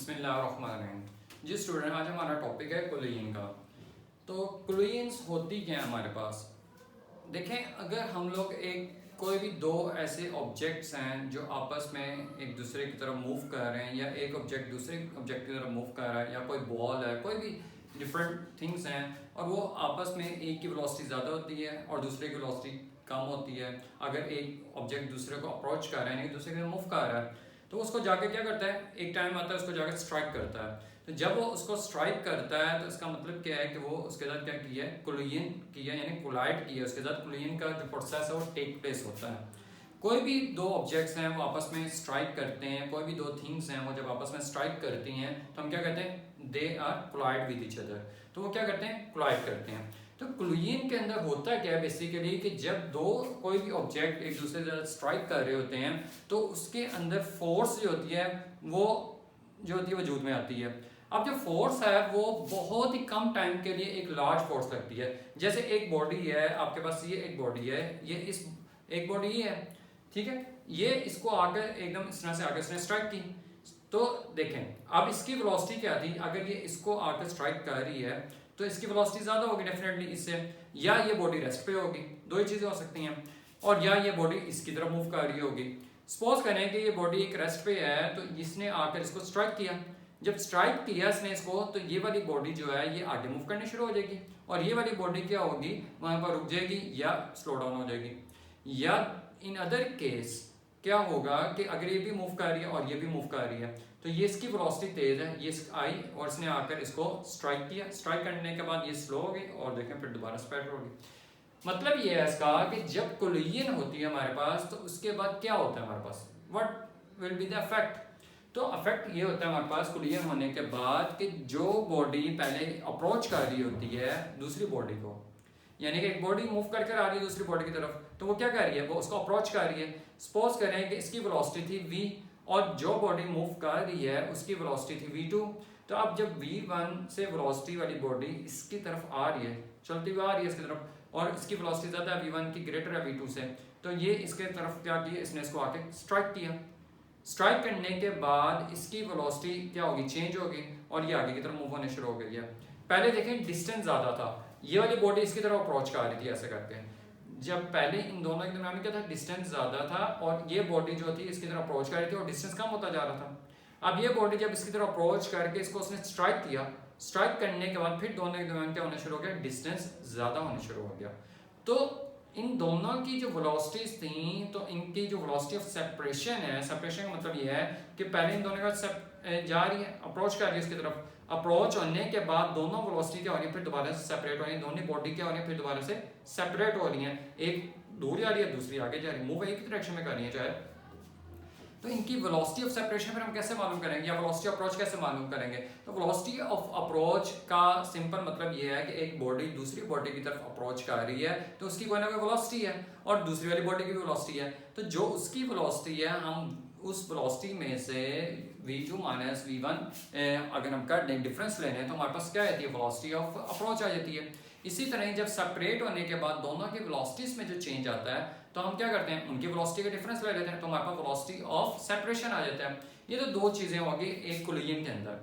बिस्मिल्लाहिर्रहमानिर्रहीम। जी स्टूडेंट, आज हमारा टॉपिक है कोलिजन का। तो कोलिजन्स होती क्या है हमारे पास। देखें, अगर हम लोग कोई भी दो ऐसे ऑब्जेक्ट्स हैं जो आपस में एक दूसरे की तरफ मूव कर रहे हैं, या एक ऑब्जेक्ट दूसरे ऑब्जेक्ट की तरफ मूव कर रहा है, या कोई बॉल है, कोई भी डिफरेंट थिंग्स हैं, और वो आपस में एक की वेलोसिटी ज़्यादा होती है और दूसरे की वेलोसिटी कम होती है। अगर एक ऑब्जेक्ट दूसरे को अप्रोच कर रहा है, नहीं दूसरे की तरफ मूव कर रहा है, तो उसको जाके क्या करता है, एक टाइम आता है उसको जाके स्ट्राइक करता है। तो जब वो उसको स्ट्राइक करता है तो इसका मतलब क्या है कि वो उसके साथ क्या किया है, कोलिजन किया, यानी कोलाइड किया। उसके साथ कोलिजन का जो प्रोसेस है वो टेक प्लेस होता है। कोई भी दो ऑब्जेक्ट्स हैं वो आपस में स्ट्राइक करते हैं, कोई भी दो थिंग्स हैं वो जब आपस में स्ट्राइक करती हैं तो हम क्या कहते हैं, they are collide with each other. तो वो क्या करते हैं, कोलाइड करते हैं। तो कोलिजन के अंदर होता क्या है बेसिकली, कि जब दो कोई भी ऑब्जेक्ट एक दूसरे से स्ट्राइक कर रहे होते हैं तो उसके अंदर फोर्स जो होती है वो वजूद में आती है। अब जो फोर्स है वो बहुत ही कम टाइम के लिए एक लार्ज फोर्स लगती है। जैसे एक बॉडी है आपके पास, ये एक बॉडी है, ये इस एक बॉडी ही है, ठीक है, ये इसको आकर एकदम इस तरह से आकर इसने स्ट्राइक की। तो देखें, अब इसकी वेलोसिटी क्या थी, अगर ये इसको आकर स्ट्राइक कर रही है तो इसकी वेलोसिटी ज्यादा होगी डेफिनेटली इससे, या ये बॉडी रेस्ट पे होगी, दो ही चीजें हो सकती हैं, और या ये बॉडी इसकी तरफ मूव कर रही होगी। सपोज करें कि ये बॉडी एक रेस्ट पे है, तो इसने आकर इसको स्ट्राइक किया। जब स्ट्राइक किया इसने इसको, तो ये वाली बॉडी जो है ये आगे मूव करनी शुरू हो जाएगी, और ये वाली बॉडी क्या होगी, वहां पर रुक जाएगी या स्लो डाउन हो जाएगी। या इन अदर केस क्या होगा कि अगर ये भी मूव कर रही है और ये भी मूव कर रही है, तो ये इसकी वेलोसिटी तेज है, ये आई और इसने आकर इसको स्ट्राइक किया। स्ट्राइक करने के बाद ये स्लो हो गई और देखें फिर दोबारा स्प्रेड हो गई। मतलब ये है इसका कि जब कोलिजन होती है हमारे पास तो उसके बाद क्या होता है हमारे पास, what will be the effect. तो इफेक्ट ये होता है हमारे पास कोलिजन होने के बाद कि जो बॉडी पहले अप्रोच कर रही होती है दूसरी बॉडी को, यानी कि एक बॉडी मूव करके आ रही है दूसरी बॉडी की तरफ, तो वो क्या कर रही है, वो उसको अप्रोच कर रही है। सपोज करें कि इसकी वेलोसिटी थी v और जो बॉडी मूव कर रही है उसकी वेलोसिटी थी v2। तो अब जब v1 से वेलोसिटी वाली बॉडी इसकी तरफ आ रही है, चलती हुई आ रही है इसकी तरफ, और इसकी वेलोसिटी ज्यादा है v1 की, ग्रेटर है v2 से, तो ये इसके तरफ क्या किया, इसने इसको आके स्ट्राइक किया। स्ट्राइक करने के बाद इसकी वेलोसिटी क्या होगी, चेंज होगी, और ये आगे की तरफ मूव होने शुरू हो गई है। पहले देखें डिस्टेंस ज्यादा था, ये वाली बॉडी इसकी तरफ अप्रोच कर रही थी ऐसे करके। जब पहले इन दोनों के दरमियान में क्या था, डिस्टेंस ज्यादा था, और ये बॉडी जो थी इसकी तरफ अप्रोच कर रही थी और डिस्टेंस कम होता जा रहा था। अब ये बॉडी जब इसकी तरफ अप्रोच करके इसको उसने स्ट्राइक किया, स्ट्राइक करने के बाद फिर दोनों के दरमियान क्या होना शुरू हो गया, डिस्टेंस ज्यादा होना शुरू हो गया। तो इन दोनों की जो वेलोसिटीज थी, तो इनकी जो वेलोसिटी ऑफ सेपरेशन है, सेपरेशन का मतलब ये है कि पहले इन दोनों का जा रही है, अप्रोच कर रही है इसकी तरफ, अप्रोच होने के बाद दोनों वेलोसिटी क्या हो रही है, फिर दोबारा से सेपरेट हो रही है, दोनों बॉडी क्या हो रही है, फिर दोबारा से सेपरेट हो रही है, एक दूर जा रही है दूसरी आगे जा रही है, मूव एक ही डायरेक्शन में कर रही है चाहे। तो इनकी वेलोसिटी ऑफ सेपरेशन फिर हम कैसे मालूम करेंगे, या वेलोसिटी अप्रोच कैसे मालूम करेंगे। तो वेलोसिटी ऑफ अप्रोच का सिंपल मतलब ये है कि एक बॉडी दूसरी बॉडी की तरफ अप्रोच कर रही है तो उसकी कोई ना कोई वेलोसिटी है, और दूसरी वाली बॉडी की भी वेलोसिटी है। तो जो उसकी वेलोसिटी है, हम उस वेलोसिटी में से v2 माइनस v1 अगर हम कर दें, डिफरेंस लेने, तो हमारे पास क्या आती है, वेलोसिटी ऑफ अप्रोच आ जाती है। इसी तरह जब सेपरेट होने के बाद दोनों की वेलोसिटीज में जो चेंज आता है, तो हम क्या करते हैं, उनकी वेलोसिटी का डिफरेंस ले लेते हैं, तो हमारे पास वेलोसिटी ऑफ सेपरेशन आ जाता है। ये तो दो चीजें होगी एक कोलिजन के अंदर।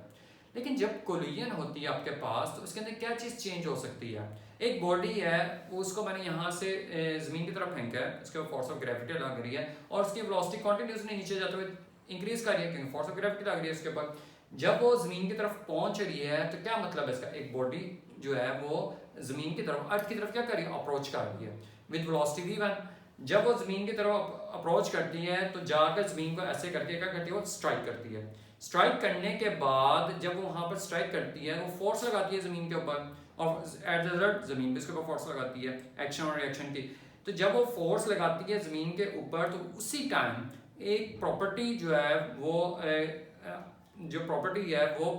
लेकिन जब कोलिजन होती है आपके पास, तो उसके अंदर क्या चीज चेंज हो सकती है। एक बॉडी है, उसको मैंने यहाँ से जमीन की तरफ फेंका है, उसके ऊपर फोर्स ऑफ ग्रेविटी लग रही है, और उसकी वेलोसिटी कंटिन्यूअसली नीचे जाते हुए इंक्रीज कर रही है क्योंकि फोर्स ऑफ ग्रेविटी लग रही है उसके ऊपर। जब वो जमीन की तरफ पहुंच रही है तो क्या मतलब है इसका, एक बॉडी जो है वो जमीन की तरफ, अर्थ की तरफ क्या कर रही है, अप्रोच कर रही है विद वेलोसिटी v1। जब वो जमीन की तरफ अप्रोच करती है तो जाकर जमीन को ऐसे करके क्या करती है, वो स्ट्राइक करती है। स्ट्राइक करने के बाद जब वो वहां पर स्ट्राइक करती है, वो फोर्स लगाती है जमीन के ऊपर, और एट द रिजल्ट जमीन पे उसके ऊपर फोर्स लगाती है, एक्शन और रिएक्शन की। तो जब वो फोर्स लगाती है जमीन के ऊपर, तो उसी टाइम एक प्रॉपर्टी जो है वो जो प्रॉपर्टी है वो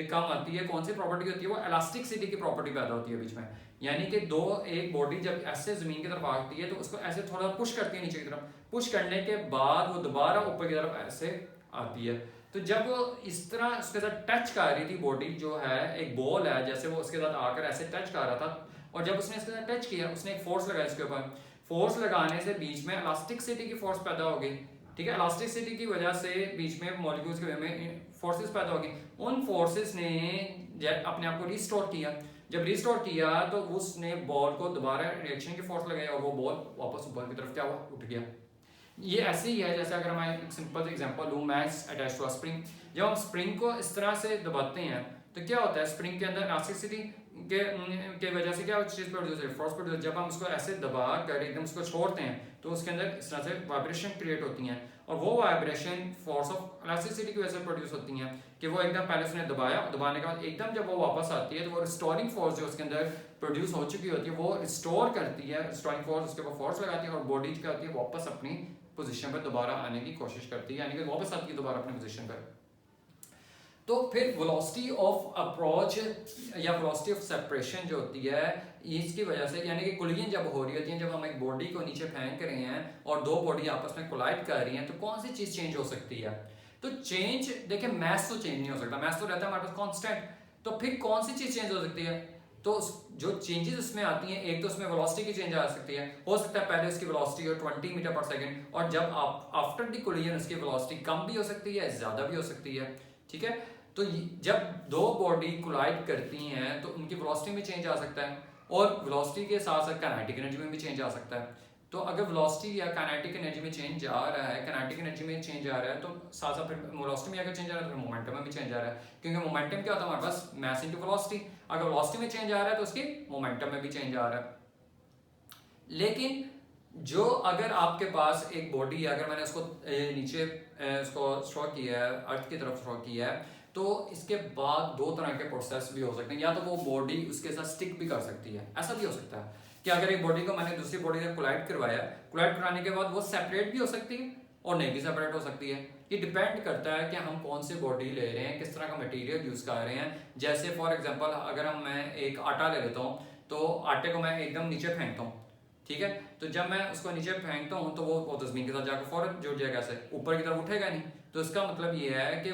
काम आती है। कौन सी प्रॉपर्टी होती है, वो इलास्टिसिटी की प्रॉपर्टी पैदा होती है बीच में। यानी कि एक बॉडी जब ऐसे जमीन की तरफ आती है तो उसको ऐसे थोड़ा पुश करती है नीचे की तरफ, पुश करने के बाद वो दोबारा ऊपर की तरफ ऐसे आती है। तो जब वो इस तरह उसके साथ टच कर रही थी, बॉडी जो है एक बॉल है, जैसे वो उसके साथ आकर ऐसे टच कर रहा था, और जब उसने इसके साथ टच किया, उसने एक फोर्स लगाया इसके ऊपर, फोर्स लगाने से बीच में इलास्टिसिटी की फोर्स पैदा हो गई, ठीक है, इलास्टिसिटी की वजह से बीच में मॉलिक्यूल्स के में फोर्सेस पैदा होगी, उन फोर्सेस ने अपने आप को रिस्टोर किया। जब रिस्टोर किया तो उसने बॉल को दोबारा रिएक्शन की फोर्स लगाई और वो बॉल वापस ऊपर की तरफ क्या हुआ, उठ गया। ये ऐसे ही है जैसे अगर मैं एक सिंपल एग्जांपल लूँ, मैं अटैच टू स्प्रिंग, जब हम स्प्रिंग को इस तरह से दबाते हैं तो क्या होता है, स्प्रिंग के अंदर इलास्टिसिटी के वजह से क्या चीज़ प्रोड्यूस है, फोर्स प्रोड्यूस। जब हम उसको ऐसे दबा कर एकदम उसको छोड़ते हैं तो उसके अंदर इस तरह से वाइब्रेशन क्रिएट होती हैं, और वो वाइब्रेशन फोर्स ऑफ इलास्टिसिटी की वजह से प्रोड्यूस होती हैं कि वो एकदम पहले उसने दबाया, दबाने के बाद एकदम जब वो वापस आती है तो वो रिस्टोरिंग फोर्स जो उसके अंदर प्रोड्यूस हो चुकी होती है वो रिस्टोर करती है, रिस्टोरिंग फोर्स उसके ऊपर फोर्स लगाती है और बॉडी क्या होती है, वापस अपनी पोजीशन पर दोबारा आने की कोशिश करती है, यानी कि वापस आती है दोबारा अपनी पोजीशन पर। तो फिर वेलोसिटी ऑफ अप्रोच या वेलोसिटी ऑफ सेपरेशन जो होती है इसकी वजह से, यानी कि कोलिजन जब हो रही होती है, जब हम एक बॉडी को नीचे फेंक रहे हैं और दो बॉडी आपस में कोलाइड कर रही हैं, तो कौन सी चीज चेंज हो सकती है? तो चेंज देखिए, मैस तो चेंज नहीं हो सकता, मैस तो रहता है हमारे पास कांस्टेंट। तो फिर कौन सी चीज चेंज हो सकती है? तो जो चेंजेस उसमें आती हैं, एक तो उसमें वेलोसिटी की चेंज आ सकती है, हो सकता है पहले उसकी वेलोसिटी हो 20 मीटर पर सेकंड, और जब आप आफ्टर द कोलिजन उसकी वेलोसिटी कम भी हो सकती है, ज्यादा भी हो सकती है। ठीक है, तो जब दो बॉडी कोलाइड करती हैं तो उनकी वेलोसिटी में चेंज आ सकता है, और वेलोसिटी के साथ साथ काइनेटिक एनर्जी में भी चेंज आ सकता है। तो अगर वेलोसिटी या काइनेटिक एनर्जी में चेंज आ रहा है, काइनेटिक एनर्जी में चेंज आ रहा है, तो साथ साथ फिर वेलोसिटी में अगर चेंज आ रहा है तो फिर मोमेंटम में भी चेंज आ रहा है, क्योंकि मोमेंटम क्या होता है हमारे पास, मैस इनटू वेलोसिटी। अगर वेलोसिटी में चेंज आ रहा है तो उसकी मोमेंटम में भी चेंज आ रहा है। लेकिन जो अगर आपके पास एक बॉडी है, अगर मैंने उसको नीचे उसको थ्रो किया है, अर्थ की तरफ थ्रो किया है, तो इसके बाद दो तरह के प्रोसेस भी हो सकते हैं। या तो वो बॉडी उसके साथ स्टिक भी कर सकती है, ऐसा भी हो सकता है कि अगर एक बॉडी को मैंने दूसरी बॉडी से कोलाइड करवाया, कोलाइड कराने के बाद वो सेपरेट भी हो सकती है और नहीं भी सेपरेट हो सकती है। ये डिपेंड करता है कि हम कौन सी बॉडी ले रहे हैं, किस तरह का मटेरियल यूज कर रहे हैं। जैसे फॉर एग्जांपल अगर मैं एक आटा ले लेता हूँ, तो आटे को मैं एकदम नीचे फेंकता हूँ, ठीक है, तो जब मैं उसको नीचे फेंकता हूँ तो वो तस्मीन के साथ जाकर फौरन जुड़ जाएगा, ऐसे ऊपर की तरफ उठेगा नहीं। तो इसका मतलब ये है कि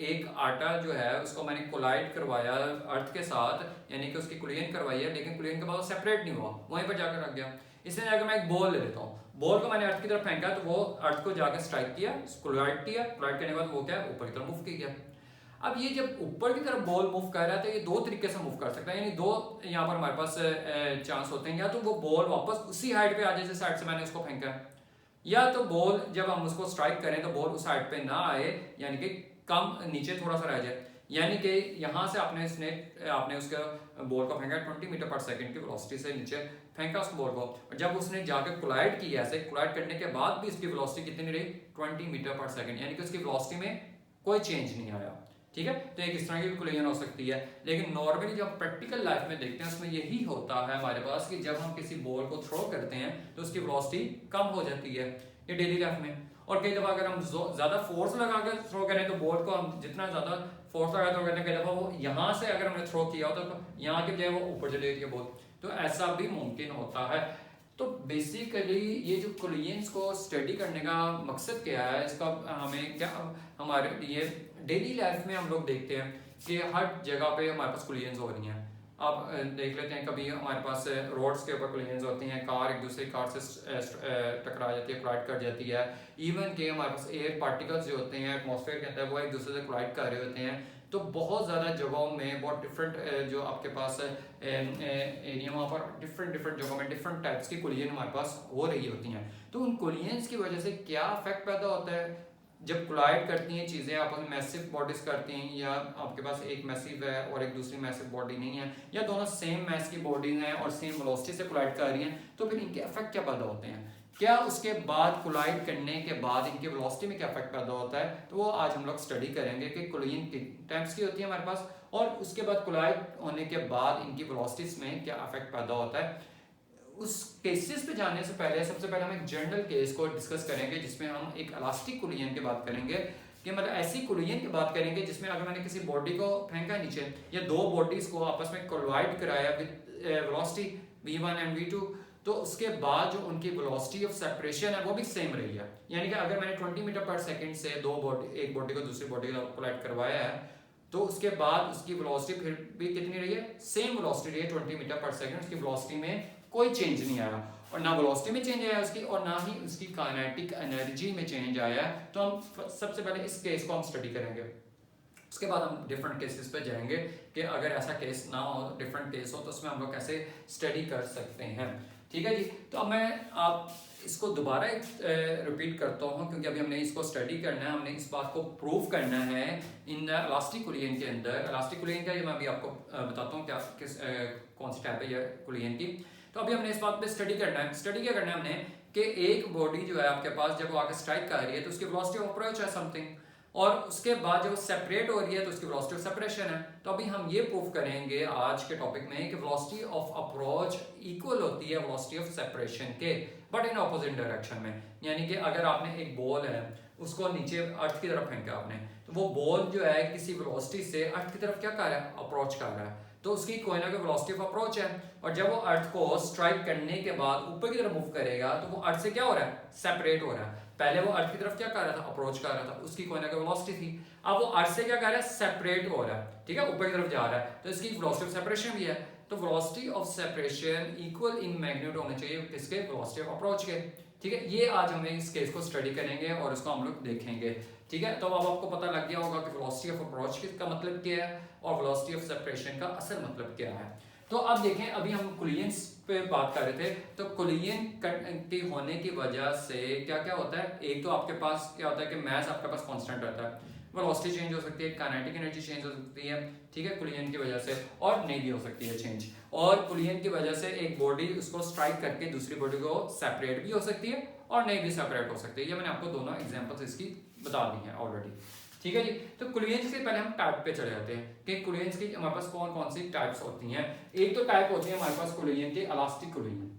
एक आटा जो है उसको मैंने कोलाइड करवाया अर्थ के साथ, यानी कि उसकी कोलिजन करवाई है, लेकिन कोलिजन के बाद सेपरेट नहीं हुआ, वहीं पर जाकर रख गया। इसलिए अगर मैं एक बॉल ले लेता हूँ, बॉल को मैंने अर्थ की तरफ फेंका तो वो अर्थ को जाकर स्ट्राइक किया, कोलाइड किया, कोलाइड करने के बाद वो क्या ऊपर की तरफ मूव किया। अब ये जब ऊपर की तरफ बॉल मूव कर रहा है तो ये दो तरीके से मूव कर सकता है, यानी दो यहाँ पर हमारे पास चांस होते हैं। या तो वो बॉल वापस उसी हाइट पे आ जाए जिस साइड से मैंने उसको फेंका, या तो बॉल जब हम उसको स्ट्राइक करें तो बॉल उस हाइट पे ना आए, यानी कि कम नीचे थोड़ा सा रह जाए। यानी कि यहाँ से आपने उसका बॉल को फेंका 20 मीटर पर सेकंड की वेलोसिटी से नीचे फेंका उस बॉल को, और जब उसने जाकर कोलाइड किया, ऐसे कोलाइड करने के बाद भी उसकी वेलोसिटी कितनी रही, 20 मीटर पर सेकंड, यानी कि उसकी वेलोसिटी में कोई चेंज नहीं आया। ठीक है, तो एक इस तरह की भी कोलिजन हो सकती है। लेकिन नॉर्मली जो हम प्रैक्टिकल लाइफ में देखते हैं उसमें यही होता है हमारे पास कि जब हम किसी बॉल को थ्रो करते हैं तो उसकी वेलोसिटी कम हो जाती है, ये डेली लाइफ में। और कई दफा अगर हम ज्यादा फोर्स लगाकर थ्रो करें तो बॉल को हम जितना ज्यादा फोर्स लगा थ्रो करते हैं, कई दफा वो यहाँ से अगर हमने थ्रो किया हो तो यहाँ के बजाय वो ऊपर चले जाती है बॉल, तो ऐसा भी मुमकिन होता है। तो बेसिकली ये जो कोलिजन्स को स्टडी करने का मकसद क्या है, इसका हमें क्या, हमारे लिए डेली लाइफ में हम लोग देखते हैं कि हर जगह पे हमारे पास कोलिजन्स हो रही हैं। आप देख लेते हैं कभी हमारे पास रोड्स के ऊपर कोलिजन्स होती हैं, कार एक दूसरे कार से टकरा जाती है, कोलाइड कर जाती है। इवन कि हमारे पास एयर पार्टिकल्स जो होते हैं एटमॉस्फेयर के अंदर वो एक दूसरे से कोलाइड कर रहे होते हैं। तो बहुत ज़्यादा जगहों में बहुत डिफरेंट जो आपके पास एरिया, वहाँ पर डिफरेंट जगहों में डिफरेंट टाइप्स की कोलिजन हमारे पास हो रही होती हैं। तो उन कोलिजन्स की वजह से क्या इफेक्ट पैदा होता है, जब कोलाइड करती हैं चीज़ें, आपस में मैसिव बॉडीज करती हैं, या आपके पास एक मैसिव है और एक दूसरी मैसिव बॉडी नहीं है, या दोनों सेम मैस की बॉडीज हैं और सेम वेलोसिटी से कोलाइड कर रही हैं, तो फिर इनके इफेक्ट क्या पैदा होते हैं, क्या उसके बाद कोलाइड करने के बाद इनकी वेलोसिटी में क्या इफेक्ट पैदा होता है। तो वो आज हम लोग स्टडी करेंगे कि कोलिजन कितने टाइप्स की होती है हमारे पास, और उसके बाद कोलाइड होने के बाद इनकी वेलोसिटीज में क्या इफेक्ट पैदा होता है। उस केसेस पे जाने से पहले सबसे पहले हम एक जनरल केस को डिस्कस करेंगे, जिसमें हम एक इलास्टिक कोलिजन की बात करेंगे, कि मतलब ऐसी कोलिजन की बात करेंगे जिसमें अगर मैंने किसी बॉडी को फेंका नीचे, या दो बॉडीज को आपस में कोलाइड कराया with velocity v1 and v2, तो उसके बाद जो उनकी वेलोसिटी ऑफ सेपरेशन है वो भी सेम रही है। यानी कि अगर मैंने 20 मीटर पर सेकंड से एक बॉडी को दूसरी बॉडी को कोलाइड करवाया है, तो उसके बाद उसकी वेलोसिटी फिर भी कितनी रही है, सेम वेलोसिटी रही है 20 मीटर पर सेकंड, उसकी वेलोसिटी में कोई चेंज नहीं आया। और ना वेलोसिटी में चेंज आया उसकी और ना ही उसकी काइनेटिक एनर्जी में चेंज आया है। तो हम सबसे पहले इस केस को हम स्टडी करेंगे, उसके बाद हम डिफरेंट केसेस पे जाएंगे कि अगर ऐसा केस ना हो, डिफरेंट केस हो, तो उसमें हम लोग कैसे स्टडी कर सकते हैं। ठीक है जी। तो अब मैं आप इसको दोबारा रिपीट करता हूँ क्योंकि अभी हमने इसको स्टडी करना है, हमने इस बात को प्रूव करना है इन इलास्टिक कुलियन के अंदर। इलास्टिक कुलियन का ये मैं अभी आपको बताता हूँ क्या किस कौन सी टाइप है ये कुलियन की। तो अभी हमने इस बात पे स्टडी करना है। स्टडी क्या करना है हमने कि एक बॉडी जो है आपके पास जब वो आके स्ट्राइक कर रही है तो उसकी वेलोसिटी ऑफ अप्रोच है समथिंग, और उसके बाद जब वो सेपरेट हो रही है तो उसकी वेलोसिटी ऑफ सेपरेशन है। तो अभी हम ये प्रूव करेंगे आज के टॉपिक में कि वेलोसिटी ऑफ अप्रोच इक्वल होती है वेलोसिटी ऑफ सेपरेशन के, बट इन ऑपोजिट डायरेक्शन में। यानी कि अगर आपने एक बॉल है उसको नीचे अर्थ की तरफ फेंका आपने, तो वो बॉल जो है किसी वेलोसिटी से अर्थ की तरफ क्या कर रहा है, अप्रोच कर रहा है, तो उसकी कोई ना कोई वेलोसिटी ऑफ अप्रोच है। और जब वो अर्थ को स्ट्राइक करने के बाद ऊपर की तरफ मूव करेगा तो वो अर्थ से क्या हो रहा है, सेपरेट हो रहा है। पहले वो अर्थ की तरफ क्या कर रहा था, अप्रोच कर रहा था, उसकी कोई ना कोई वेलोसिटी थी। अब वो अर्थ से क्या कर रहा है, सेपरेट हो रहा है, ठीक है, ऊपर की तरफ जा रहा है, तो इसकी वेलोसिटी ऑफ सेपरेशन भी है। तो velocity of separation equal in magnitude होना चाहिए किसके, वेलोसिटी ऑफ अप्रोच के। ठीक है, ये आज हम इस केस को स्टडी करेंगे और इसको हम लोग देखेंगे। ठीक है, तो अब आपको पता लग गया होगा कि वेलोसिटी ऑफ अप्रोच का मतलब क्या है और वेलोसिटी ऑफ सेपरेशन का असल मतलब क्या है। तो अब देखें, अभी हम कुलियंस पे बात कर रहे थे, तो कुलियन के होने की वजह से क्या क्या होता है, एक तो आपके पास क्या होता है कि मास आपके पास कांस्टेंट रहता है, वेलोसिटी चेंज हो सकती है, काइनेटिक एनर्जी चेंज हो सकती है, ठीक है, कुलियन की वजह से, और नहीं भी हो सकती है चेंज। और कुलियन की वजह से एक बॉडी उसको स्ट्राइक करके दूसरी बॉडी को सेपरेट भी हो सकती है और नहीं भी सेपरेट हो सकती है। ये मैंने आपको दोनों एग्जांपल्स इसकी बता दी हैं ऑलरेडी। ठीक है जी। तो कुलियंस से पहले हम टाइप पे चले जाते हैं कि कुलियंस की हमारे पास कौन कौन सी टाइप्स होती हैं। एक तो टाइप होती है हमारे पास कुलियन की इलास्टिक कुलियन,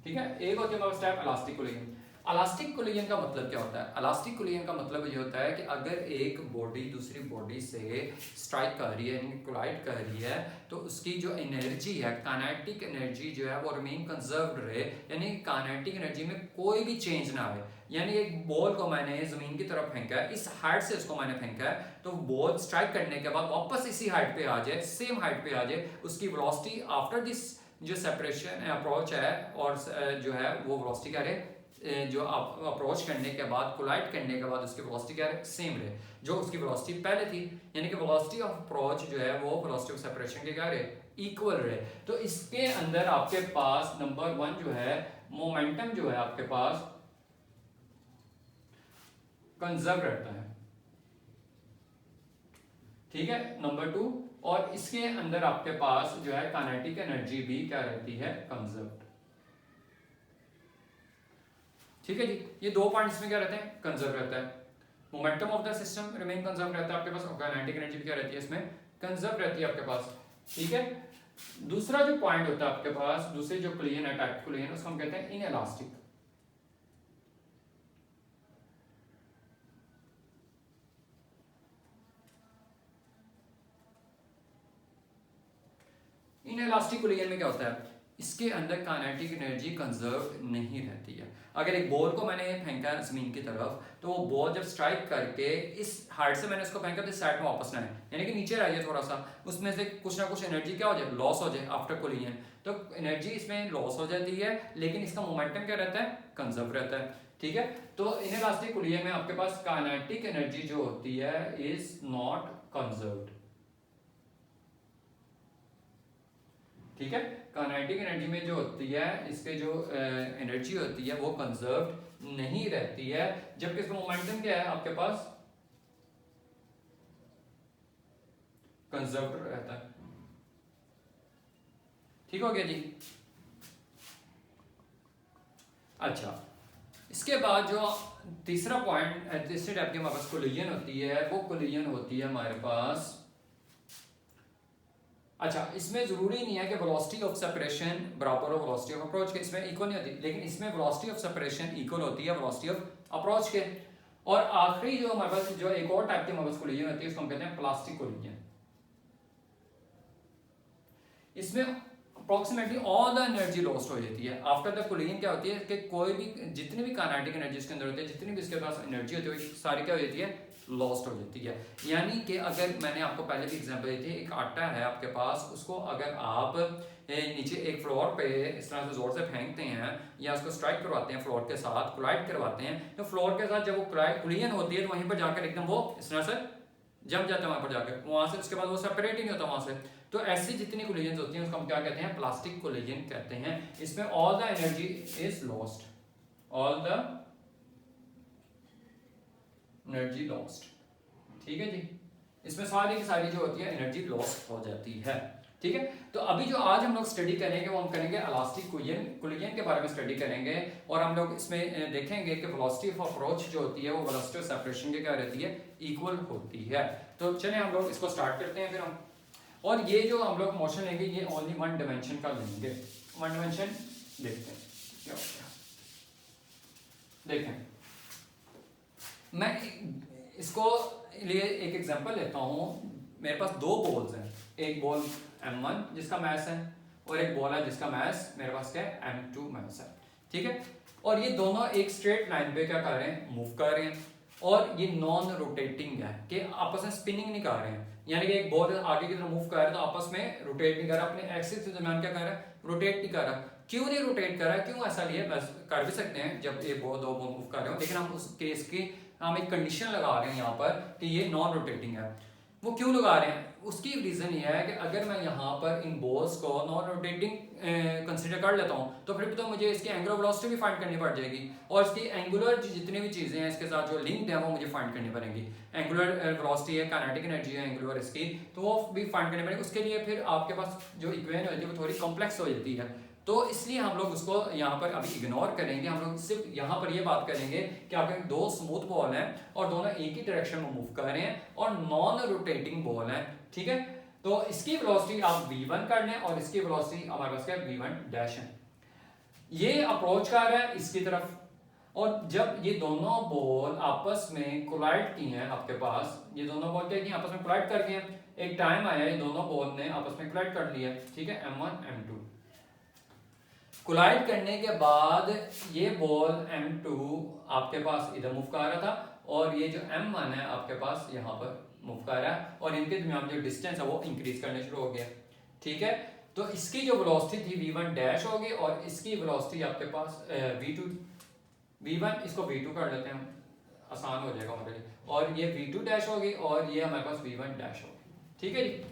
ठीक है, एक होती है हमारे पास type elastic collision. Elastic collision का मतलब क्या होता है, इलास्टिक कुलियन का मतलब ये होता है कि अगर एक बॉडी दूसरी बॉडी से स्ट्राइक कर रही है यानी कोलाइड कर रही है तो उसकी जो एनर्जी है, काइनेटिक एनर्जी जो है वो रिमेन कंजर्व्ड रहे, यानी काइनेटिक एनर्जी में कोई भी चेंज ना आए। यानी एक बॉल को मैंने जमीन की तरफ फेंका है, इस हाइट से उसको मैंने फेंका है, तो बॉल स्ट्राइक करने के बाद वापस इसी हाइट पे आ जाए, सेम हाइट पे आ जाए, उसकी वेलोसिटी आफ्टर दिस जो सेपरेशन अप्रोच है और जो है वो वेलोसिटी क्या रहे, जो आप अप्रोच करने के बाद कोलाइड करने के बाद उसकी वेलोसिटी क्या रहे, सेम रहे जो उसकी वेलोसिटी पहले थी। यानी कि वेलोसिटी ऑफ अप्रोच जो है वो वेलोसिटी ऑफ सेपरेशन के क्या रहे, इक्वल रहे। तो इसके अंदर आपके पास नंबर 1 जो है मोमेंटम जो है आपके पास कंजर्व रहता है, ठीक है, नंबर 2। और इसके अंदर आपके पास जो है काइनेटिक एनर्जी भी क्या रहती है, कंजर्व्ड। ठीक है जी, ये दो पॉइंट्स में क्या रहते हैं, कंजर्व रहता है। Momentum of the system remain conserve रहता है आपके पास, और काइनेटिक एनर्जी भी क्या रहती है इसमें, कंजर्व रहती है आपके पास। ठीक है, दूसरा जो पॉइंट होता है आपके पास, दूसरे जो कुलियन है, टाइप कुलियन, उसको हम कहते हैं इनइलास्टिक। इनइलास्टिक कुलियन में क्या होता है, इसके अंदर काइनेटिक एनर्जी कंजर्व नहीं रहती है। अगर एक बॉल को मैंने फेंका जमीन की तरफ, तो वो बॉल जब स्ट्राइक करके इस हाइट से मैंने उसको फेंका तो इस साइड में वापस ना आए, यानी कि नीचे रहिए थोड़ा सा, उसमें से कुछ ना कुछ एनर्जी क्या हो जाए, लॉस हो जाए आफ्टर कुलियन। तो एनर्जी इसमें लॉस हो जाती है लेकिन इसका मोमेंटम क्या रहता है, कंजर्व रहता है। ठीक है, तो इनइलास्टिक कुलियन में आपके पास काइनेटिक एनर्जी जो होती है इज नॉट कंजर्व्ड। ठीक है, काइनेटिक एनर्जी में जो होती है, इसके जो एनर्जी होती है वो कंजर्व्ड नहीं रहती है, जबकि इसका मोमेंटम क्या है आपके पास, कंजर्व्ड रहता है। ठीक हो गया जी। अच्छा, इसके बाद जो तीसरा पॉइंट, तीसरे टाइप की हमारे पास कोलिजन होती है, वो कोलिजन होती है हमारे पास, अच्छा, इसमें जरूरी नहीं है कि वेलोसिटी ऑफ सेपरेशन बराबर हो वेलोसिटी ऑफ अप्रोच के, इसमें इक्वल नहीं होती, लेकिन इसमें वेलोसिटी ऑफ सेपरेशन इक्वल होती है वेलोसिटी ऑफ अप्रोच के। और आखिरी जो हमारे पास जो एक और टाइप की हमारे पास कोलिजन होती है उसको हम कहते हैं प्लास्टिक कोलिजन। इसमें approximately all the energy lost हो जाती है आफ्टर द कोलिजन। क्या होती है कि कोई भी जितनी भी काइनेटिक एनर्जी इसके अंदर होती है, जितनी भी इसके पास एनर्जी होती है, सारी क्या हो जाती है, लॉस्ट हो जाती है। यानी कि अगर मैंने आपको पहले भी एग्जांपल दी थी, एक आटा है आपके पास, उसको अगर आप नीचे एक फ्लोर पे इस तरह से जोर से फेंकते हैं या उसको स्ट्राइक करवाते हैं, फ्लोर के साथ कोलाइड करवाते हैं, तो फ्लोर के साथ जब वो कोलिजन होती है तो वहीं पर जाकर एकदम वो इस तरह से जम जाता है वहां पर जाकर, वहां से उसके बाद वो सेपरेट ही नहीं होता वहां से। तो ऐसी जितनी कोलिजन होती हैं उसको हम क्या कहते हैं, प्लास्टिक कोलिजन कहते हैं। इसमें all the energy is lost, all the energy lost, ठीक है जी। इसमें सारी की सारी जो होती है एनर्जी लॉस्ट हो जाती है, ठीक है। तो अभी जो आज हम लोग स्टडी करेंगे वो हम करेंगे इलास्टिक कोलिजन के बारे में स्टडी करेंगे, और हम लोग इसमें देखेंगे कि वेलोसिटी ऑफ अप्रोच जो होती है वो वेलोसिटी ऑफ सेपरेशन के क्या रहती है, इक्वल होती है। तो चलिए हम लोग इसको स्टार्ट करते हैं फिर हम। और ये जो हम लोग मोशन लेंगे ये ओनली वन डायमेंशन का लेंगे, वन डायमेंशन देखते हैं क्या होता है। देखें मैं इसको लिए एक एग्जांपल लेता हूँ। मेरे पास दो बॉल्स हैं, एक बॉल m1 जिसका मास है और एक बॉल है जिसका मास मेरे पास क्या है, m2 मास है, ठीक है। और ये दोनों एक स्ट्रेट लाइन पे क्या कर रहे हैं, मूव कर रहे हैं, और ये नॉन रोटेटिंग है कि आपस में स्पिनिंग नहीं कर रहे हैं। यानी कि एक बॉल आगे की तरफ मूव कर रहा है तो आपस में रोटेट नहीं कर रहा, अपने एक्सिस के दरमियान क्या कर रहा है, रोटेट नहीं कर रहा। क्यों नहीं रोटेट कर रहा है, क्यों ऐसा लिए, बस कर भी सकते हैं जब ये दो बॉल मूव कर रहे हो, लेकिन हम उस केस की हम एक कंडीशन लगा रहे हैं यहाँ पर कि ये नॉन रोटेटिंग है। वो क्यों लगा रहे हैं, उसकी रीजन ये है कि अगर मैं यहाँ पर इन बॉल्स को नॉन रोटेटिंग कंसीडर कर लेता हूँ तो फिर तो मुझे इसकी एंगुलर वेलोसिटी भी फाइंड करनी पड़ जाएगी, और इसकी एंगुलर जितनी भी चीजें हैं इसके साथ जो लिंक्ड है वो मुझे फाइंड करनी पड़ेंगी। एंगुलर वेलोसिटी है, काइनेटिक एनर्जी है एंगुलर इसकी, तो वो भी फाइंड करनी पड़ेगी। उसके लिए फिर आपके पास जो इक्वेशन होती है वो थोड़ी कॉम्प्लेक्स हो जाती है, तो इसलिए हम लोग उसको यहाँ पर अभी इग्नोर करेंगे। हम लोग सिर्फ यहाँ पर ये बात करेंगे कि आपके दो स्मूथ बॉल हैं और दोनों एक ही डायरेक्शन में मूव कर रहे हैं और नॉन रोटेटिंग बॉल है, ठीक है। तो इसकी वेलोसिटी आप v1 कर लें और इसकी वेलोसिटी हमारे पास क्या है, v1 डैश है। ये अप्रोच कर रहा है इसकी तरफ, और जब ये दोनों बॉल आपस में कोलाइड की हैं, आपके पास ये दोनों बॉल क्या की आपस में कोलाइड कर गए हैं, एक टाइम आया ये दोनों बॉल ने आपस में कोलाइड कर लिया, ठीक है, m1 m2। कोलाइड करने के बाद ये बॉल m2 आपके पास इधर मूव कर रहा था और ये जो m1 है आपके पास यहाँ पर मूव कर रहा है, और इनके दरमियान जो डिस्टेंस है वो इंक्रीज करने शुरू हो गया, ठीक है। तो इसकी जो वेलोसिटी थी v1 डैश होगी और इसकी वेलोसिटी आपके पास v1 इसको v2 कर लेते हैं, आसान हो जाएगा हमारे लिए, और ये v2 डैश होगी और ये हमारे पास v1 डैश होगी, ठीक है जी।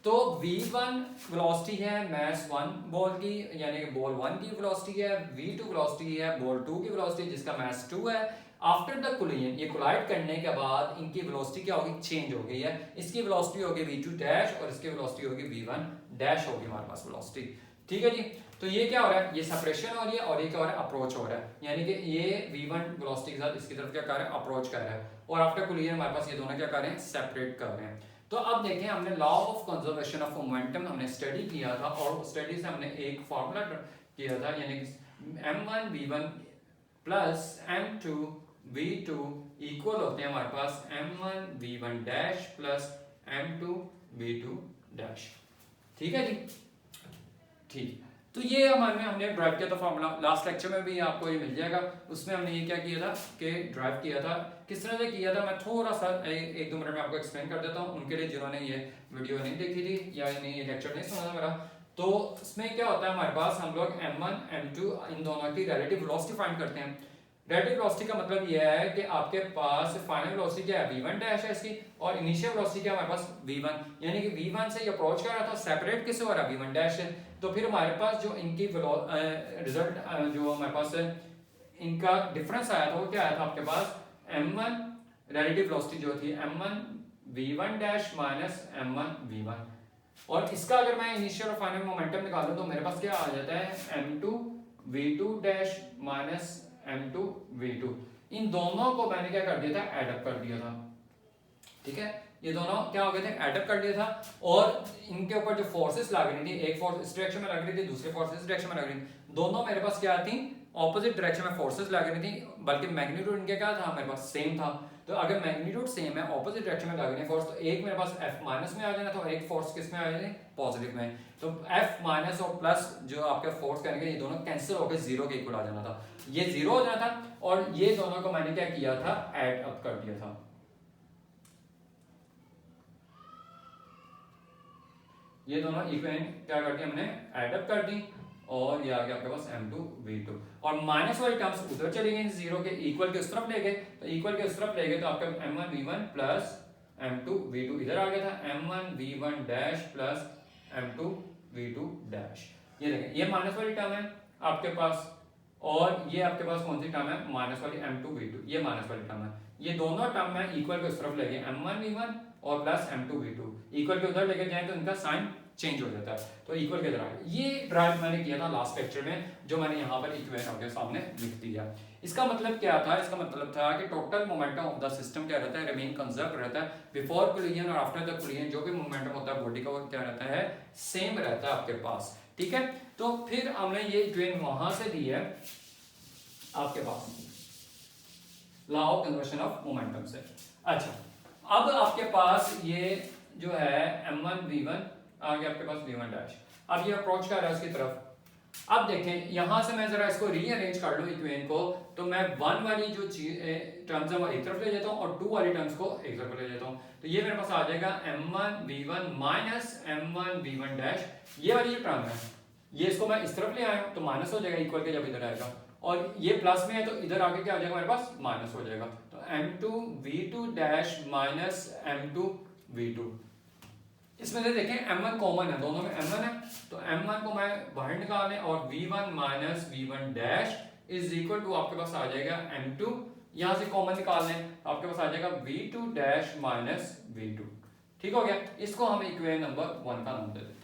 तो v1 वेलोसिटी है मास 1 बॉल की, यानी कि बॉल 1 की वेलोसिटी है, v2 वेलोसिटी है बॉल 2 की वेलोसिटी जिसका मास 2 है। आफ्टर द कोलिजन, ये कोलाइड करने के बाद इनकी वेलोसिटी क्या होगी, चेंज हो गई है। इसकी वेलोसिटी होगी v2 डैश और इसकी वेलोसिटी होगी v1 डैश होगी हमारे पास वेलोसिटी, ठीक है जी। तो ये क्या हो रहा है, ये सेपरेशन हो रही है और ये क्या हो रहा है, अप्रोच हो रहा है, यानी कि ये v1 वेलोसिटी के साथ इसकी तरफ क्या कर रहा है, अप्रोच कर रहा है, और आफ्टर कोलिजन हमारे पास ये दोनों क्या कर रहे हैं, सेपरेट कर रहे हैं। तो अब देखें हमने law of conservation of momentum हमने स्टडी किया था, और स्टडी से हमने एक फॉर्मूला किया था, यानी कि m1 v1 plus m2 v2 equal होते हैं हमारे पास m1 v1 dash plus m2 v2 dash, ठीक है जी, ठीक। तो ये हमने ड्राइव किया था फॉर्मूला, लास्ट लेक्चर में भी आपको ये मिल जाएगा। उसमें हमने ये क्या किया था कि ड्राइव किया था, किस तरह से किया था मैं थोड़ा सा एक दो मिनट में आपको एक्सप्लेन कर देता हूँ, उनके लिए जिन्होंने ये वीडियो नहीं देखी थी या ये लेक्चर नहीं सुना था मेरा। तो इसमें क्या होता है, हमारे पास हम लोग m1 m2 इन दोनों की रिलेटिव वेलोसिटी फाइंड करते हैं। रिलेटिव वेलोसिटी का मतलब यह है कि आपके पास फाइनल वेलोसिटी क्या है, v1 डैश है इसकी, और इनिशियल वेलोसिटी क्या है हमारे पास v1, यानी कि v1 से ये अप्रोच कर रहा था, सेपरेट किससे हो रहा है, v1 डैश है। तो फिर हमारे पास जो इनकी रिजल्ट जो हमारे पास इनका डिफरेंस आया था वो क्या आया था आपके पास, m1 रिलेटिव वेलोसिटी जो थी m1 v1 dash minus m1 v1, और इसका अगर मैं इनिशियल और फाइनल मोमेंटम निकालूं तो मेरे पास क्या आ जाता है m2 v2 dash minus m2 v2। इन दोनों को मैंने क्या कर दिया था, एडअप कर दिया था, ठीक है। ये दोनों क्या हो गए थे, एडअप कर दिया था, और इनके ऊपर जो फोर्सेस लग रही थी, एक फोर्स इस डायरेक्शन में लग रही थी, दूसरी फोर्स इस डायरेक्शन में लग रही थी, दोनों मेरे पास क्या थी, ऑपोजिट डायरेक्शन में फोर्सेस लग रही थी, बल्कि मैग्नीट्यूड इनके क्या था, मेरे पास सेम था। तो अगर मैग्नीट्यूड सेम है, ऑपोजिट डायरेक्शन में लग रही है फोर्स, तो एक मेरे पास F माइनस में आ जाना था और एक फोर्स किस में आ जाना, पॉजिटिव में। तो F माइनस और प्लस जो आपके फोर्स करेंगे ये दोनों कैंसिल होकर जीरो के इक्वल आ जाना था, ये जीरो हो जाना था, और ये दोनों को मैंने क्या किया था, ऐड अप कर दिया था, ये दोनों इक्वेशन क्या कर दी हमने, एडअप कर दी, और ये आ गया आपके पास m2 v2, और माइनस वाली टर्म्स उधर चली गई, जीरो के इक्वल के उस तरफ ले गए, तो इक्वल के उस तरफ ले गए तो आपका m1 v1 plus m2 v2 इधर आ गया था, m1 v1 dash plus m2 v2 dash. ये देखें ये माइनस वाली टर्म है आपके पास, और ये आपके पास कौन सी टर्म है, माइनस वाली m2 v2, ये माइनस वाली टर्म है। ये दोनों टर्म में इक्वल के उस तरफ ले गए m1 v1 और प्लस m2 v2, इक्वल के उधर लेके जाए तो इनका साइन चेंज हो जाता है, तो इक्वल के तरह। ये ड्राइव मैंने किया था लास्ट लेक्चर में, जो मैंने यहाँ पर इक्वेशन आपके सामने लिख दिया। इसका मतलब क्या था, इसका मतलब था कि total momentum of the system क्या रहता है, रिमेन कंजर्व रहता है, बिफोर कोलिजन और आफ्टर द कोलिजन जो भी मोमेंटम होता है बॉडी का वो क्या रहता है, सेम रहता है आपके पास, ठीक है। तो फिर हमने ये इक्वेशन वहां से दी है आपके पास law of conservation of momentum से। अच्छा, अब आपके पास ये जो है m1 v1 आ गया आपके पास v1 डैश, अब ये अप्रोच कर रहा है उसकी तरफ। अब देखें यहां से मैं जरा इसको रीअरेंज कर लूं इक्वेशन को, तो मैं 1 वाली जो टर्म्स है वो एक तरफ ले जाता हूं और 2 वाली टर्म्स को एक तरफ ले जाता हूं, तो ये मेरे पास आ जाएगा m1 v1 minus m1 v1 dash. ये वाली जो टर्म है ये इसको मैं इस तरफ ले आया हूं तो माइनस हो जाएगा इक्वल के जब इधर आएगा, और ये प्लस में है तो इधर आके क्या हो जाएगा मेरे पास, माइनस हो जाएगा, तो m2 v2 dash minus m2 v2। इसमें से देखें m1 कॉमन है, दोनों में m1 है, तो m1 को मैं बाहर निकालें और v1 minus v1 dash is equal to आपके पास आ जाएगा m2, यहां से कॉमन निकाल लें तो आपके पास आ जाएगा v2 डैश माइनस v2, ठीक हो गया। इसको हम इक्वेशन नंबर 1 का नाम दे देते हैं।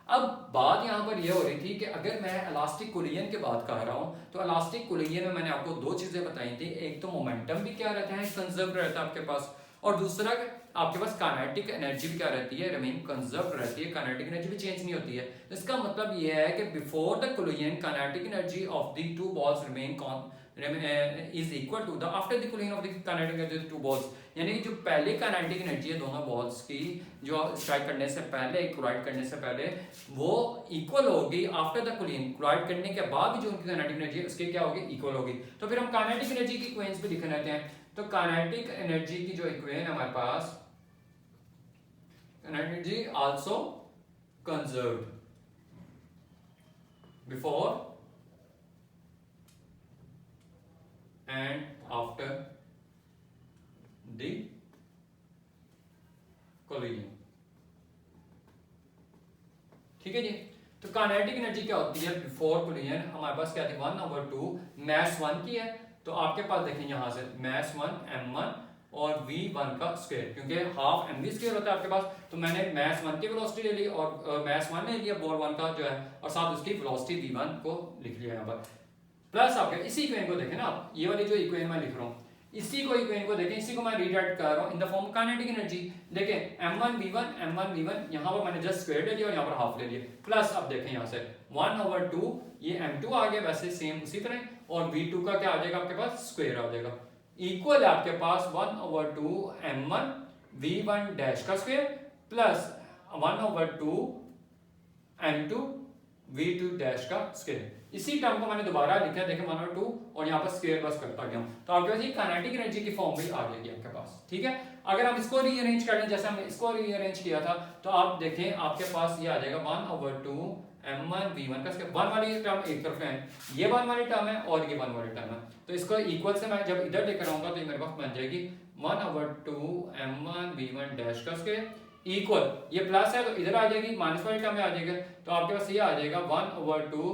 अब बात यहाँ पर यह हो रही थी कि अगर मैं इलास्टिक कोलिजन की बात कर रहा हूँ, तो इलास्टिक कोलिजन में मैंने आपको दो चीजें बताई थी, एक तो मोमेंटम भी क्या रहता है, कंजर्व रहता है आपके पास, और दूसरा आपके पास काइनेटिक एनर्जी भी क्या रहती है, रिमेन कंजर्व रहती है, काइनेटिक एनर्जी भी चेंज नहीं होती है। इसका मतलब ये है कि before the collision kinetic energy of the two balls remain is equal to the after the collision of the kinetic energy of two balls, यानी कि जो पहले काइनेटिक एनर्जी है दोनों बॉल्स की, जो स्ट्राइक करने से पहले, कोलाइड करने से पहले, वो इक्वल होगी आफ्टर द कोलिजन, कोलाइड करने के बाद भी जो उनकी काइनेटिक एनर्जी है उसके क्या होगी, इक्वल होगी। तो फिर हम काइनेटिक एनर्जी की इक्वेशंस भी लिखने रहते हैं, तो काइनेटिक एनर्जी की जो इक्वेशन है हमारे पास, energy also conserved before and after the collision, ठीक है जी। तो काइनेटिक एनर्जी क्या होती है बिफोर कोलिजन, हमारे पास क्या थी 1/2 मास 1 की है, तो आपके पास देखें यहां से मास 1 m1 और v1 का स्क्वायर, क्योंकि हाफ mv स्क्वायर होता है आपके पास, तो मैंने मास 1 की वेलोसिटी ले ली और मास 1 ने लिया बॉल 1 का जो है, और साथ उसकी वेलोसिटी v1 को लिख लिया यहाँ पर, प्लस आपके इसी इक्वेशन को देखें ना आप, ये वाली जो इक्वेशन मैं लिख रहा हूँ, इसी को इक्वेशन को देखें, इसी को मैं रीराइट कर रहा हूँ in the form kinetic energy. देखें m1 v1 यहाँ पर मैंने जस्ट स्क्वायर ले लिया और यहाँ पर हाफ ले लिया, प्लस अब देखें यहाँ से 1/2 ये m2 आ गया वैसे सेम उसी तरह, और v2 का क्या आ जाएगा आपके पास, स्क्वायर आ जाएगा, इक्वल है आपके पास 1/2 m1 v1 डैश का square plus 1/2 m2 v2 dash का स्क्वायर। इसी टर्म को मैंने दोबारा लिखा, देखें 1/2 और यहाँ पर स्क्वायर बस करता गया, तो आपके पास ये काइनेटिक एनर्जी की फॉर्म भी आ जाएगी आपके पास, ठीक है। अगर हम इसको रीअरेंज कर लें जैसे हमने इसको रीअरेंज किया था, तो आप देखें आपके पास ये आ जाएगा 1/2 m1 v1 का स्क्वायर, 1 वाली टर्म एक तरफ है, ये 1 वाली टर्म है और ये 1 वाली टर्म है, तो इसको इक्वल से मैं जब इधर लेकर आऊंगा तो ये मेरे पास बन जाएगी 1/2 m1 v1 डैश का स्क्वायर इक्वल, ये प्लस है तो इधर आ जाएगी, माइनस वाली टर्म में आ जाएगा, तो आपके पास ये आ जाएगा 1/2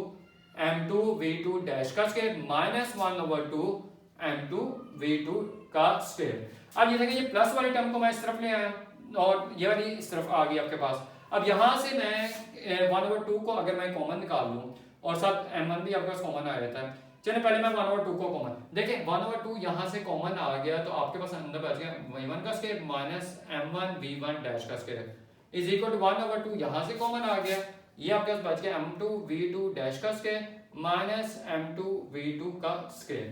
m2 v2 डैश का स्क्वायर माइनस 1/2 m2 v2 का स्क्वायर। अब ये देखिए ये प्लस वाली टर्म को मैं इस तरफ ले आया और ये वाली इस तरफ आ गई आपके पास। अब यहां से मैं 1/2 को अगर मैं कॉमन निकाल लूं और साथ m1 भी आपके पास कॉमन आ जाता है, चलिए पहले मैं 1/2 को कॉमन, देखिए 1/2 यहां से कॉमन आ गया तो आपके पास अंदर बच गया v1 का square minus m1 v1 dash का स्क्वायर इज इक्वल टू 1/2 यहां से कॉमन आ गया, ये आपके पास बच गया m2 v2 डैश का स्क्वायर माइनस m2 v2 का स्क्वायर।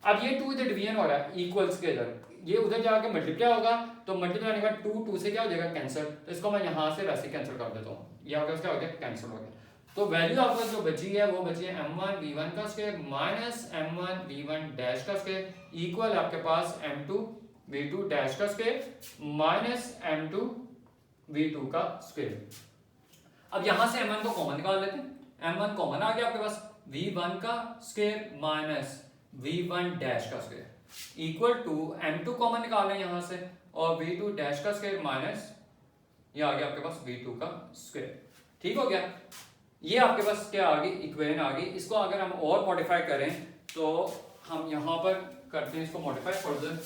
अब ये 2 इधर डिवीजन हो रहा है इक्वल्स के इधर, ये उधर जाके मल्टीप्लाई होगा तो मल्टीप्लाई होने का 2 से क्या हो जाएगा कैंसिल, तो इसको मैं यहां से वैसे कैंसिल कर देता हूं, ये आपके पास क्या हो गया कैंसिल हो गया, तो वैल्यू आपके पास जो बची है वो बची है m1 v1 का square minus m1 v1 dash का स्क्वायर इक्वल आपके पास m2 v2 डैश का स्क्वायर माइनस m2 v2 का स्क्वायर। अब यहां से m1 को कॉमन निकाल लेते हैं। m1 कॉमन आ गया आपके पास, v1 का स्क्वायर माइनस v1 डैश का square equal to m2 common निकाल लें यहां से, और v2 डैश का स्क्वायर माइनस ये आ गया आपके पास v2 का स्क्वायर। ठीक हो गया, ये आपके पास क्या आ गई, इक्वेशन आ गई। इसको अगर हम और मॉडिफाई करें तो हम यहां पर करते हैं इसको मॉडिफाई फर्दर।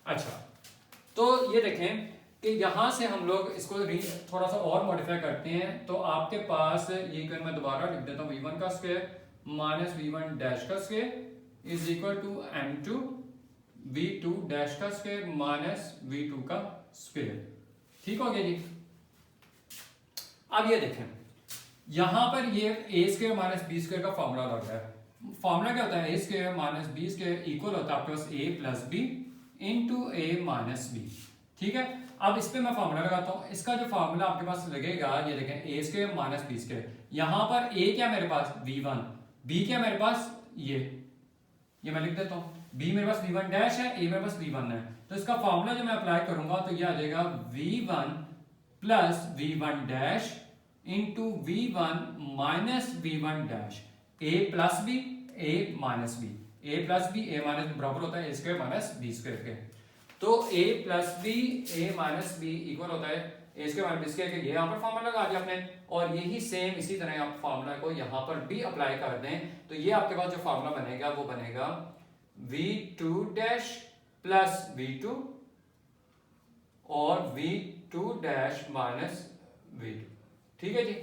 अच्छा, तो ये देखें कि यहां से हम लोग इसको थोड़ा सा और मॉडिफाई करते हैं। तो आपके पास ये इक्वेशन मैं दोबारा लिख देता हूं, v1 का स्क्वायर माइनस v1 डैश का square is equal to m2 v2 dash का स्क्वायर माइनस v2 का स्क्वायर। ठीक हो गया जी। अब ये देखें यहां पर ये a square minus B square का फॉर्मूला लग रहा है। फॉर्मूला क्या होता है, a square minus B square equal होता है आपके पास a plus B into a minus B. ठीक है, अब इस पे मैं फॉर्मूला लगाता हूं। इसका जो फॉर्मूला आपके पास लगेगा, ये देखें a square minus B square, यहां पर a क्या मेरे पास v1, b क्या मेरे पास ये मैं लिख देता हूं, b मेरे पास v1 डैश है, a मेरे पास v1 है। तो इसका फॉर्मूला जो मैं अप्लाई करूंगा तो ये आ जाएगा v1 plus v1 dash into v1 minus v1 dash, a plus B a minus B, a plus B a minus B बराबर होता है a square minus B square के। तो a plus B a minus B equal होता है a square minus B square के। ये यहाँ पर फॉर्मूला लगा दिया आपने, और यही सेम इसी तरह आप फॉर्मूला को यहाँ पर भी अप्लाई कर दें तो ये आपके पास जो फॉर्मूला बनेगा वो बनेगा v2 डैश प्लस v2 और v2 डैश माइनस v2। ठीक है जी,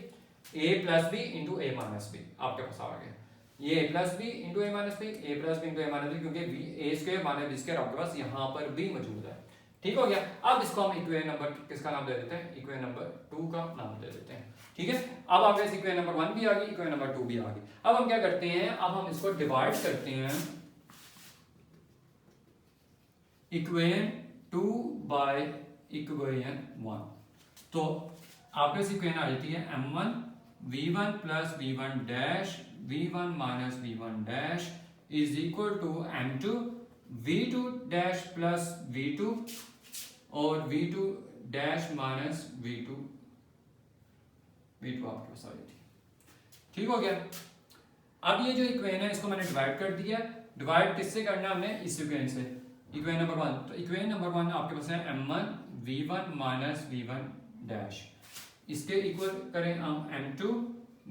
a plus B into a minus B आपके पास आ गया, ये a plus B into a minus B, a plus B into a minus B, क्योंकि a square minus b square आपके पास यहाँ पर भी मौजूद है। ठीक हो गया, अब इसको हम इक्वेशन नंबर किसका नाम दे देते हैं, इक्वेशन नंबर 2 का नाम दे देते हैं। ठीक है, अब आपके पास इक्वेशन नंबर 1 भी आ गई, इक्वेशन नंबर 2 भी आ गई। अब हम क्या करते हैं, अब हम इसको डिवाइड करते हैं इक्वेशन 2 बाय इक्वेशन 1। तो आपके पास इक्वेशन आ जाती है m1 v1 plus v1 dash v1 minus v1 dash is equal to m2 v2 dash plus v2 और v2 डैश माइनस v2 आपके पास आ जाती है। ठीक हो गया, अब ये जो इक्वेशन है इसको मैंने डिवाइड कर दिया। डिवाइड किससे करना है हमने, इस इक्वेशन से, इक्वेशन नंबर 1। तो इक्वेशन नंबर 1 आपके पास है m1 v1 minus v1 dash, इसके इक्वल करें हम m2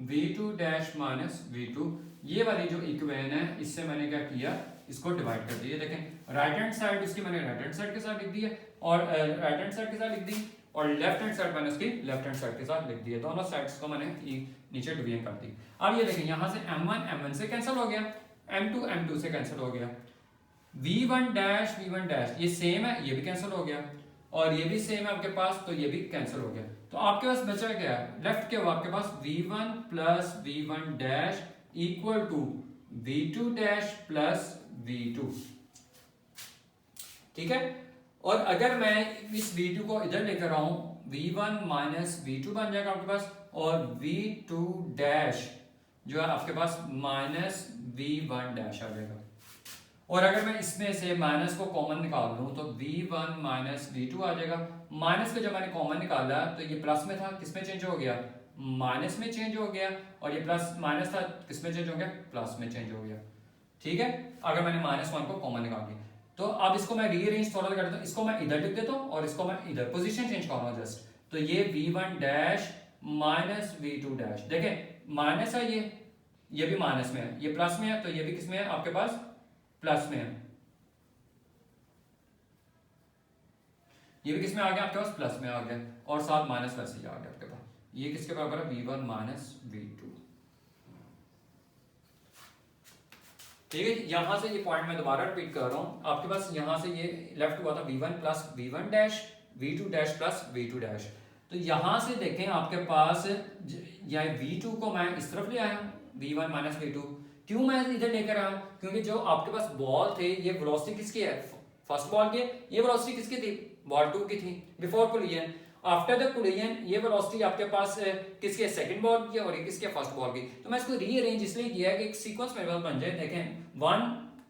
v2 dash minus v2। ये वाली जो इक्वेशन है इससे मैंने क्या किया, इसको डिवाइड कर दिया। देखें राइट हैंड साइड इसकी मैंने राइट हैंड साइड के साथ लिख दी है, और राइट हैंड साइड के साथ लिख दी, और लेफ्ट हैंड साइड मैंने इसकी लेफ्ट हैंड साइड के साथ लिख दी है। दोनों साइड्स को मैंने नीचे डिवीजन कर दी। अब ये देखें यहां से m1 से कैंसिल हो गया, m2 से कैंसिल हो गया, v1 डैश ये सेम है, ये भी कैंसिल हो गया, और ये भी सेम है आपके पास, तो ये भी कैंसिल हो गया। तो आपके पास बचा क्या है, लेफ्ट क्या हुआ आपके पास, v1 plus v1 dash equal to v2 dash plus v2। ठीक है, और अगर मैं इस v2 को इधर लेकर आऊं, v1 माइनस v2 बन जाएगा आपके पास, और v2 डैश जो है आपके पास माइनस v1 डैश आ जाएगा। और अगर मैं इसमें से माइनस को कॉमन निकाल लूं तो v1 माइनस v2 आ जाएगा। माइनस को जब मैंने कॉमन निकाला तो ये प्लस में था, किसमें चेंज हो गया, माइनस में चेंज हो गया, और ये प्लस माइनस था, किसमें चेंज हो गया, प्लस में चेंज हो गया। ठीक है, अगर मैंने -1 को कॉमन निकाल दिया तो अब इसको मैं रीअरेंज थोड़ा कर देता हूं, इसको मैं इधर लिख देता हूं और इसको मैं इधर पोजीशन चेंज करूंगा जस्ट। तो ये v1 dash minus v2 dash, देखें माइनस है, ये भी माइनस में है, ये प्लस में है, तो ये भी किसमें है आपके पास, प्लस में है, ये भी किसमें आ गया आपके पास, प्लस में आ गया, और साथ माइनस वैसे ही आ गया आपके पास। ये किसके बराबर है, v1 माइनस v2। ठीक है, यहां से ये पॉइंट मैं दोबारा रिपीट कर रहा हूं, आपके पास यहां से ये लेफ्ट हुआ था v1 plus v1 dash v2 dash plus v2 dash. तो यहां से देखें आपके पास या v2 को मैं इस तरफ ले आया हूं, v1 माइनस v2। क्यों मैं इधर लेकर आया हूं, क्योंकि जो आपके पास बॉल थे, ये वेलोसिटी किसकी है, फर्स्ट बॉल की, ये वेलोसिटी किसकी थी, बॉल 2 की थी before collision. After the collision ये वेलोसिटी आपके पास किसकी है, सेकंड बॉल की, और ये किसकी है, फर्स्ट बॉल की। तो मैं इसको रीअरेंज इसलिए किया है कि एक सीक्वेंस मेरे पास बन जाए। देखें 1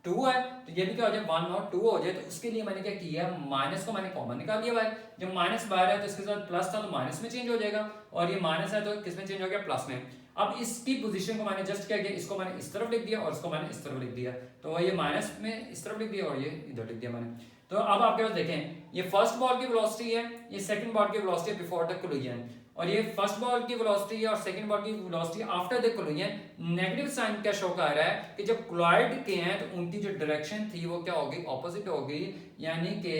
2 है तो ये भी क्या हो जाए 1 और 2 हो जाए। तो उसके लिए मैंने क्या किया, माइनस को मैंने कॉमन निकाल दिया बाहर। जब माइनस बाहर है तो इसके साथ प्लस था तो माइनस में चेंज हो जाएगा, और ये माइनस है तो किस में चेंज हो गया, प्लस में। अब इसकी पोजीशन को मैंने जस्ट क्या किया, इसको मैंने इस तरफ लिख दिया और इसको मैंने इस तरफ लिख दिया। तो ये माइनस में इस तरफ लिख दिया और ये इधर लिख दिया मैंने। तो अब आपके पास देखें, ये फर्स्ट बॉल की वेलोसिटी है, ये सेकंड बॉल की वेलोसिटी है बिफोर द कोलिजन, और ये फर्स्ट बॉल की वेलोसिटी है और सेकंड बॉल की velocity after the collision. Negative sign क्या शो कर रहा है कि जब कोलाइड के हैं तो उनकी जो डायरेक्शन थी वो क्या होगी, ऑपोजिट होगी। यानी कि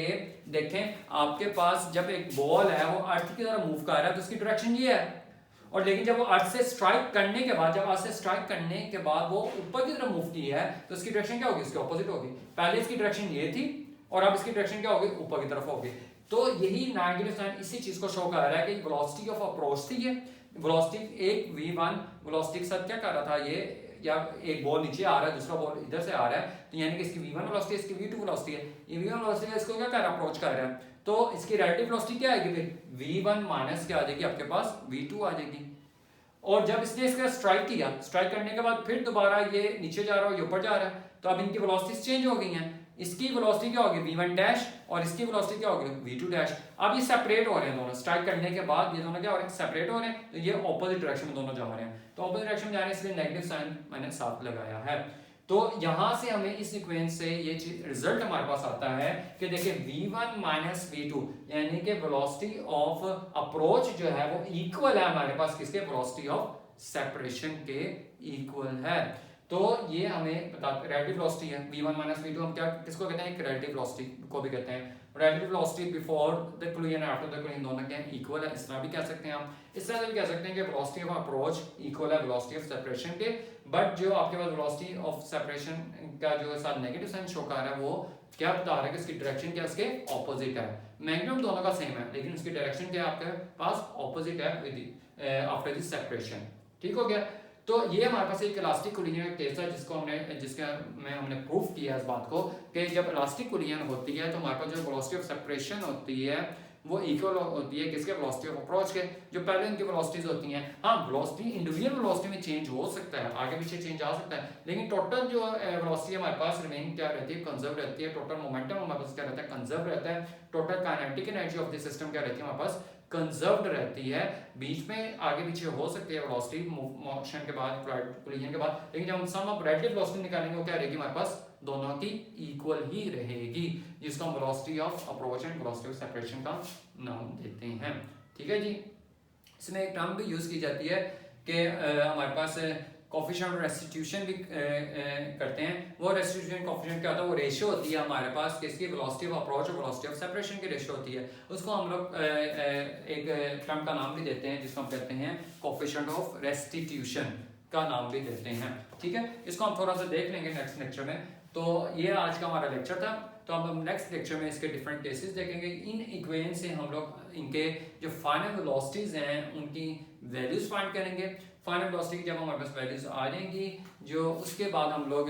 देखें आपके पास जब एक बॉल है वो अर्थ की तरफ मूव कर रहा है तो उसकी डायरेक्शन ये है, और लेकिन जब वो अर्थ से स्ट्राइक करने के बाद, जब अर्थ से स्ट्राइक करने के बाद वो ऊपर की तरफ मूव की है तो उसकी डायरेक्शन क्या होगी, उसकी ऑपोजिट होगी। पहले इसकी डायरेक्शन ये थी और अब इसकी डायरेक्शन क्या होगी, ऊपर की तरफ होगी। तो यही नेगेटिव साइन इसी चीज को शो कर रहा है कि वेलोसिटी ऑफ अप्रोच थी, ये वेलोसिटी एक v1 वेलोसिटी के साथ क्या कर रहा था ये, या एक बॉल नीचे आ रहा है दूसरा बॉल इधर से आ रहा है, तो यानी कि इसकी v1 वेलोसिटी इसकी v2 वेलोसिटी है, ये v1 वेलोसिटी है, इसको क्या कर रहा है, अप्रोच कर रहा है। तो इसकी रिलेटिव वेलोसिटी क्या आएगी फिर, v1 माइनस क्या आ जाएगी आपके पास, v2 आ जाएगी। और जब इसने इसका स्ट्राइक किया, स्ट्राइक करने के बाद फिर दोबारा ये नीचे जा रहा है, ये ऊपर जा रहा है, तो अब इनकी वेलोसिटीज चेंज हो गई हैं। इसकी वेलोसिटी क्या होगी v1 डैश और इसकी वेलोसिटी क्या होगी v2 डैश। अब ये सेपरेट हो रहे हैं दोनों, स्ट्राइक करने के बाद ये दोनों क्या हो रहे हैं, सेपरेट हो रहे हैं, तो ये ऑपोजिट डायरेक्शन में दोनों जा रहे हैं। तो ऑपोजिट डायरेक्शन में जा रहे हैं इसलिए नेगेटिव साइन मैंने साथ लगाया है। तो यहां से हमें इस सीक्वेंस से ये रिजल्ट हमारे पास आता है कि देखिए v1 माइनस v2 यानी कि वेलोसिटी ऑफ अप्रोच जो है वो इक्वल है हमारे पास किसके, वेलोसिटी ऑफ सेपरेशन के इक्वल है। तो ये हमें बताते रिलेटिव वेलोसिटी है v1 माइनस v2, हम क्या किसको कहते हैं, एक रिलेटिव वेलोसिटी को भी कहते हैं। Relative velocity before the collision after the collision दोनों क्या इक्वल है, इस तरह भी कह सकते हैं हम। इस तरह से भी कह सकते हैं कि वेलोसिटी ऑफ अप्रोच इक्वल है वेलोसिटी ऑफ सेपरेशन के, बट जो आपके पास वेलोसिटी ऑफ सेपरेशन का जो साथ नेगेटिव साइन शो कर रहा है वो क्या बता रहा है कि इसकी डायरेक्शन क्या इसके ऑपोजिट है। मैग्नीट्यूड दोनों का सेम है लेकिन उसकी डायरेक्शन क्या आपके पास ऑपोजिट है विद आफ्टर द सेपरेशन। ठीक हो गया। तो ये हमारे पास एक इलास्टिक कोलिजन का केस है जिसको हमने प्रूफ किया इस बात को कि जब इलास्टिक कोलिजन होती है तो हमारे पास जो वेलोसिटी ऑफ सेपरेशन होती है वो इक्वल होती है किसके, वेलोसिटी ऑफ अप्रोच के। जो पहले इनकी वेलोसिटीज होती हैं, हाँ वेलोसिटी इंडिविजुअल वेलोसिटी में चेंज हो सकता है, आगे पीछे चेंज आ सकता है, लेकिन टोटल जो वेलोसिटी हमारे पास रिमेन क्या रहती है, कंजर्व रहती है। टोटल मोमेंटम हमारे पास क्या रहता है, कंजर्व रहता है। Total kinetic energy of the system क्या रहती है हमारे पास, कंजर्व्ड रहती है। बीच में आगे पीछे हो सकती है वेलोसिटी मोशन के बाद, कोलिजन के बाद, लेकिन जब हम सम ऑफ रिलेटिव वेलोसिटी निकालेंगे वो क्या रहेगी हमारे पास, दोनों की इक्वल ही रहेगी, जिसको हम velocity of approach and velocity of separation का नाम देते हैं। ठीक है जी। इसमें एक टर्म भी यूज की जाती है कि हमारे पास कोफिशिएंट रेस्टिट्यूशन भी करते हैं। वो रेस्टिट्यूशन कोफिशिएंट क्या होता है, वो रेशियो होती है हमारे पास किसकी, वेलोसिटी ऑफ अप्रोच और वेलोसिटी ऑफ सेपरेशन की रेशियो होती है। उसको हम लोग एक टर्म का नाम भी देते हैं जिसको हम कहते हैं कोफिशिएंट ऑफ रेस्टिट्यूशन का नाम भी देते हैं। ठीक है, इसको हम थोड़ा सा देख लेंगे नेक्स्ट लेक्चर में। तो ये आज का हमारा लेक्चर था। तो अब हम नेक्स्ट लेक्चर में इसके डिफरेंट केसेस देखेंगे। इन इक्वेशन से हम लोग इनके जो फाइनल वेलोसिटीज हैं उनकी वैल्यूज फाइंड करेंगे। फाइनल वेलोसिटी की जब हमारे पास वैल्यूज आ जाएंगी जो उसके बाद हम लोग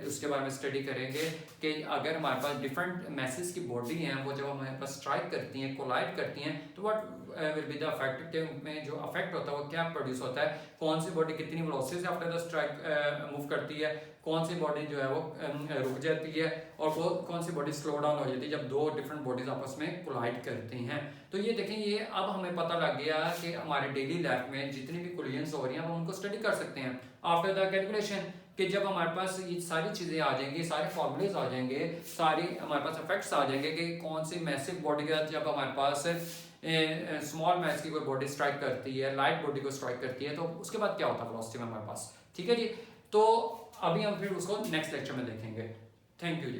उसके बारे में स्टडी करेंगे कि अगर हमारे पास डिफरेंट मैसेज की बॉडी हैं वो जब हमारे पास स्ट्राइक करती हैं, कोलाइड करती हैं, तो what will be the affect, उनमें जो अफेक्ट होता है वो क्या प्रोड्यूस होता है, कौन सी बॉडी कितनी वेलोसिटी से आफ्टर द स्ट्राइक मूव करती है, कौन सी बॉडी जो है वो रुक जाती है और वो कौन सी बॉडी स्लो डाउन हो जाती है जब दो डिफरेंट बॉडीज आपस में कोलाइड करती हैं। तो ये देखें, ये अब हमें पता लग गया कि हमारे डेली लाइफ में जितनी भी कोलिजन्स हो रही हैं हम उनको स्टडी कर सकते हैं आफ्टर द कैलकुलेशन। कि जब हमारे पास ये सारी चीज़ें आ जाएंगी, सारे फॉर्मूलेज आ जाएंगे, सारी हमारे पास इफेक्ट्स आ जाएंगे कि कौन सी मैसिव बॉडी के साथ जब हमारे पास स्मॉल मैस की कोई बॉडी स्ट्राइक करती है, लाइट बॉडी को स्ट्राइक करती है, तो उसके बाद क्या होता है वेलोसिटी में हमारे पास। ठीक है जी। तो अभी हम फिर उसको नेक्स्ट लेक्चर में देखेंगे। Thank you ji.